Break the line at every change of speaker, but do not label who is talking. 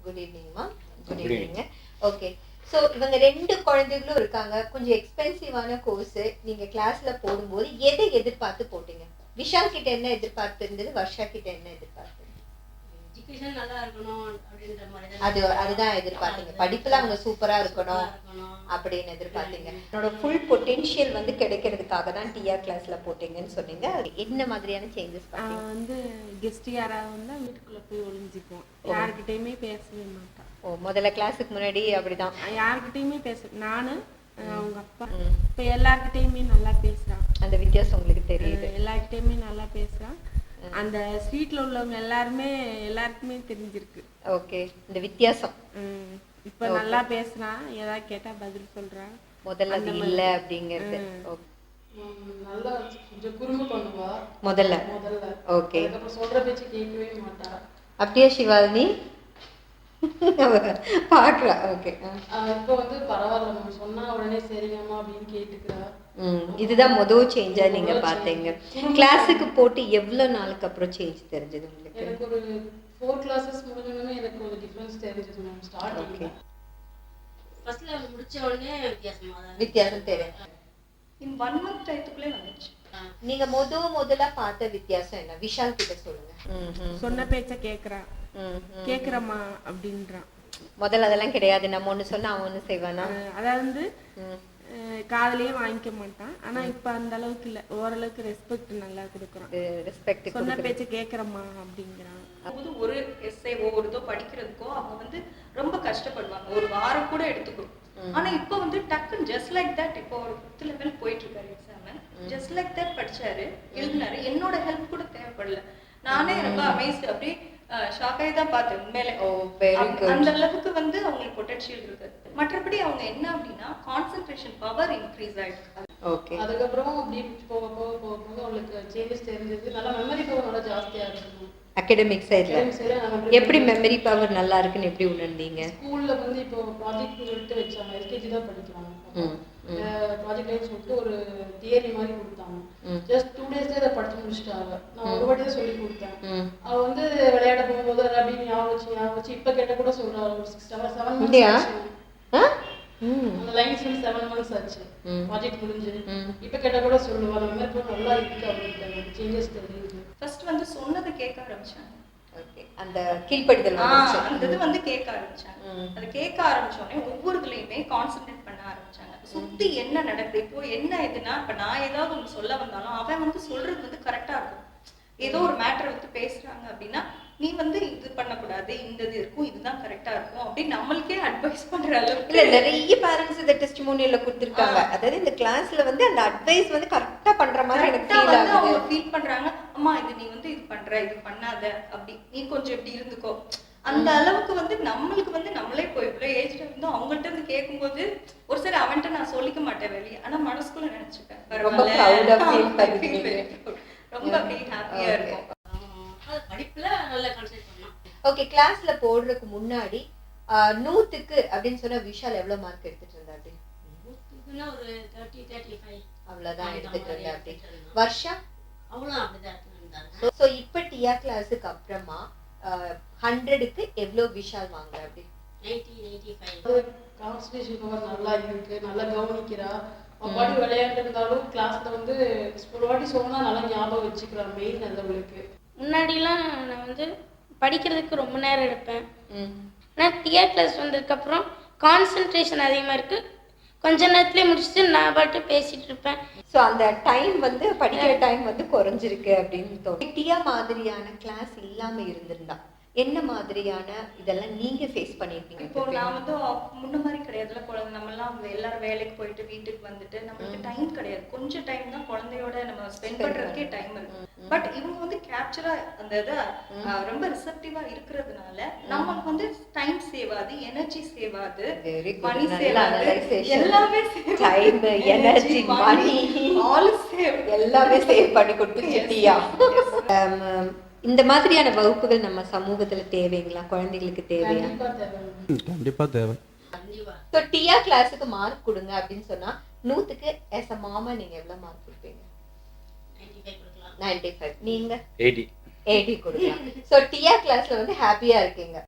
Good ஈவினிங்மா. Good evening. Okay, so இவங்க 2 குழந்தைகளும் இருக்காங்க. கொஞ்சம் எக்ஸ்பென்சிவான கோர்ஸ். நீங்க கிளாஸ்ல போடும்போது எதை எதிர்பார்த்து போட்டீங்க? விஷால் கிட்ட என்ன எதிர்பார்ப்பு இருந்தது? வர்ஷா கிட்ட என்ன எதிர்பார்ப்பு?
எஜுகேஷன் நல்லா இருக்கணும் அப்படின்ற மாதிரி
அதுதான் எதிர்பார்த்தீங்க. படிப்புல அவங்க சூப்பரா இருக்கணும் அப்படின்னு எதிர்பார்த்தீங்க. என்னோட ஃபுல் பொட்டென்ஷியல் வந்து கிடைக்கிறதுக்காக தான் டிஆர் கிளாஸ்ல போட்டீங்கன்னு சொன்னீங்க. என்ன மாதிரியான சேஞ்சஸ் பார்த்தீங்க?
வந்து கெஸ்ட் யாராவது வந்தா வீட்டுக்குள்ள போய் ஒளிஞ்சிக்குவோம். யார்கிட்டயுமே பேசவே மாட்டேன்.
முதல்ல கிளாஸுக்கு முன்னாடி அப்படிதான்
யார்கிட்டயுமே நானு அவங்க அப்பா இப்ப எல்லார்கிட்டயுமே நல்லா பேசுறான்.
அந்த வித்தியாசம் உங்களுக்கு தெரியுது.
எல்லார்கிட்டயுமே நல்லா பேசுறான். அந்த ஸ்ட்ரீட்ல உள்ளவங்க எல்லாருக்குமே தெரிஞ்சிருக்கு.
ஓகே, இந்த வித்தியாசம்.
இப்ப நல்லா பேசுறான். ஏதாவது கேட்டா பதில் சொல்றான்.
முதல்ல அது இல்ல அப்படிங்கிறது.
நல்லா கொஞ்சம் குறும்பு பண்ணுவா
முதல்ல. ஓகே,
அதுக்கப்புறம் சொல்ற பேச்சு கேட்கவே மாட்டா.
அப்படியே சிவாலினி பாக்குறா. ஓகே,
இப்போ வந்து பரவாயில்ல, நம்ம சொன்னா உடனே சரிங்கம்மா அப்படின்னு கேட்டுக்கிறா.
இதுதான் முதல் சேஞ்சா நீங்க பாத்தீங்க. கிளாஸுக்கு போட்டு எவ்வளவு நாளுக்கு அப்புறம் சேஞ்ச் தெரிஞ்சது உங்களுக்கு?
எனக்கு ஒரு 4 கிளாஸஸ் முடிஞ்சோடனே எனக்கு ஒரு டிஃபரன்ஸ் தெரிஞ்சது மேம். ஸ்டார்டிங்ல
ஃபர்ஸ்ட் லெவல் முடிச்ச உடனே
வித்தியாசம் தெரியும்.
இன் 1 month டைத்துக்குள்ளே வந்துச்சு.
நீங்க முதல்ல பார்த்த வித்தியாசம் என்ன? விஷால் கிட்ட சொல்லுங்க.
சொன்ன பேச்ச கேக்குறமா அப்படின்றான்.
முதல்ல அதெல்லாம் கிடையாது. நம்ம ஒண்ணு சொன்னா அவன் ஒண்ணு செய்வானா?
அதாவது காதலையே வாங்கிக்க மாட்டான். ஆனா இப்ப அந்த அளவுக்கு இல்ல. ஓரளவுக்கு ரெஸ்பெக்ட் நல்லா கொடுக்குறான்.
ரெஸ்பெக்ட்,
சொன்ன பேச்ச கேக்குறமா அப்படிங்கிறான்.
ஒரு எஸ்ஏவோ ஒரு இதோ படிக்கிறதுக்கோ அவங்க வந்து ரொம்ப கஷ்டப்படுவாங்க. ஒரு வாரம் கூட எடுத்துக்கும். ஆனா இப்ப வந்து டக்குன்னு ஜஸ்ட் லைக் தட் இப்போ ஒரு 5th லெவல் போயிட்டு இருக்காரு எக்ஸாம். ஜஸ்ட் லைக் தட் படிச்சாரு, எழுதினாரு. என்னோட ஹெல்ப் கூட தேவைப்படல. நானே ரொம்ப அமேஸ்ட், அப்படியே ஷாக் ஆகி தான் பார்த்தேன் உண்மையிலே. அந்த அளவுக்கு வந்து அவங்களுக்கு பொட்டன்ஷியல் இருக்கு. மற்றபடி அவங்க என்ன அப்படின்னா கான்சென்ட்ரேஷன் பவர் இன்க்ரீஸ் ஆயிருக்கு.
ஓகே,
அதுக்கப்புறம் அப்படி போக போக போகும்போது அவங்களுக்கு சேஞ்சஸ் தெரிஞ்சது. நல்லா மெமரி பவர் நல்லா ஜாஸ்தியா இருக்கும்.
அகாடமிக் சைடுல எப்படி மெமரி பவர் நல்லா இருக்குன்னு எப்படி உணர்ந்தீங்க?
ஸ்கூல்ல வந்து இப்போ ப்ராஜெக்ட் சொல்லிட்டு வச்சாங்க. எல்கேஜி தான் படிக்கிறாங்க. ப்ராஜெக்ட்னு சொல்லிட்டு ஒரு தியரி மாதிரி கொடுத்தாங்க. ஜஸ்ட் 2 days அதை படிச்சு முடிச்சிட்டாங்க. நான் ஒரு வாட்டி தான் சொல்லி கொடுத்தேன். அவ வந்து விளையாட போகும்போது அதை அப்படி ஞாபகம் வச்சு இப்ப கேட்ட கூட சொல்றாங்க. ஒரு 7 months அந்த லைன்ஸ் வந்து 7 months ஆச்சு ப்ராஜெக்ட் முடிஞ்சு. இப்ப கேட்ட கூட சொல்லுவா. அந்த மாதிரி நல்லா இருக்கு அப்படின்னு சேஞ்சஸ் தெரியுது.
ஃபர்ஸ்ட் வந்து சொன்னதை கேட்க ஆரம்பிச்சாங்க.
ஓகே, அந்த கீழ்ப்படிதல்
அந்த இது வந்து கேட்க ஆரம்பிச்சாங்க. அது கேட்க ஆரம்பிச்சோடனே ஒவ்வொருதுலயுமே கான்சென்ட்ரேட் பண்ண ஆரம்பிச்சாங்க. சுத்தி என்ன நடக்குது, இப்போ என்ன இதுன்னா இப்ப நான் ஏதாவது ஒண்ணு சொல்ல வந்தாலும் அவன் வந்து சொல்றது வந்து கரெக்டா இருக்கும். ஏதோ ஒரு மேட்டரை வந்து பேசுறாங்க அப்படின்னா நீ வந்து இது பண்ணக்கூடாது, இந்த இது இருக்கும், இதுதான் கரெக்டா இருக்கும் அப்படின்னு நம்மளுக்கே அட்வைஸ் பண்ற அளவுக்கு
இல்ல நிறைய பேரண்ட்ஸ் இந்த டெஸ்டிமோனியல்ல கொடுத்திருக்காங்க. அதாவது இந்த கிளாஸ்ல வந்து அந்த அட்வைஸ் வந்து கரெக்டா பண்ற மாதிரி எனக்கு ஃபீல் ஆகுது.
அவங்க ஃபீல் பண்றாங்க. அம்மா இது நீ வந்து இது பண்ற, இது பண்ணாத, அப்படி நீ கொஞ்சம் இப்படி இருந்துக்கோ. அந்த அளவுக்கு வந்து நம்மளுக்கு வந்து நம்மளே போய் இவ்வளவு ஏஜ்ல இருந்தோம் அவங்கள்ட்ட இருந்து கேட்கும்போது ஒரு சில அவன்கிட்ட நான் சொல்லிக்க மாட்டேன் வெளியே. ஆனா மனசுக்குள்ள நினைச்சுப்பேன் ரொம்ப அப்படியே ஹாப்பியா இருக்கும்.
படிப்புல நல்ல கான்சென்ட்ரேட் பண்ணலாம்.
ஓகே, கிளாஸ்ல போடுறதுக்கு முன்னாடி 100க்கு அப்படின்னு சொன்னா விஷால் எவ்வளவு மார்க் எடுத்துட்டு இருந்தாரு?
100க்குன்னா ஒரு 30 35
அவ்வளவுதான் எடுத்துட்டு இருந்தாரு. வர்ஷா
அவளும் அப்படிதான் இருந்தாங்க.
சோ இப்ப டிஆர் கிளாஸுக்கு அப்புறமா 100க்கு எவ்வளவு விஷால் வாங்குற? அப்படி
90 95
கான்சன்ட்ரேஷன் பவர் நல்லா இருக்கு. நல்லா கவனிக்கிறா. பாடி விளையாண்டு இருந்தாலும் கிளாஸ்ல வந்து ஒரு வாட்டி சொன்னா நல்லா ஞாபகம் வச்சுக்கிறா. மெயின் அது அவளுக்கு.
முன்னாடிலாம் நான் வந்து படிக்கிறதுக்கு ரொம்ப நேரம் எடுப்பேன். ஆனால் டிஆர் கிளாஸ் வந்ததுக்கப்புறம் கான்சன்ட்ரேஷன் அதிகமாக இருக்குது. கொஞ்ச நேரத்துலேயே முடிச்சுட்டு நான் பாட்டு பேசிகிட்டு இருப்பேன்.
ஸோ அந்த டைம் வந்து படிக்கிற டைம் வந்து குறைஞ்சிருக்கு அப்படின்னு தோணும். டிஆர் மாதிரியான கிளாஸ் இல்லாமல் இருந்திருந்தா என்ன மாதிரியான இதெல்லாம் நீங்க ஃபேஸ் பண்ணிருப்பீங்க?
இப்போ நான் வந்து முன்ன மாதிரி கிடையாதுல. குழந்தை நம்ம எல்லாம் எல்லாரும் வேலைக்கு போயிட்டு வீட்டுக்கு வந்துட்டு நம்மளுக்கு டைம் கிடையாது. கொஞ்சம் டைம் தான் குழந்தையோட நம்ம ஸ்பெண்ட் பண்றதுக்கே டைம் இருக்கு. பட் இவங்க வந்து கேப்சரா அந்த இதை ரொம்ப ரிசப்டிவா இருக்கிறதுனால நம்மளுக்கு வந்து டைம் சேவ் ஆகுது, எனர்ஜி சேவ் ஆகுது, மணி சேவ் ஆகுது, எல்லாமே டைம், எனர்ஜி, மணி ஆல் சேவ்,
எல்லாமே சேவ் பண்ணி கொடுத்துட்டியா? இந்த மாதிரியான வகுப்புகள் நம்ம சமூகத்துல தேவைங்களா? குழந்தைகளுக்கு தேவையா?
கண்டிப்பா தேவை.
ஸோ டிஆர் கிளாஸுக்கு மார்க் கொடுங்க அப்படின்னு சொன்னா 100க்கு as a மாமா நீங்க எவ்வளவு மார்க் கொடுப்பீங்க? 95. நீங்க
80
80 கொடுக்கலாம். ஸோ டிஆர் கிளாஸ்ல வந்து ஹாப்பியா இருக்கீங்க.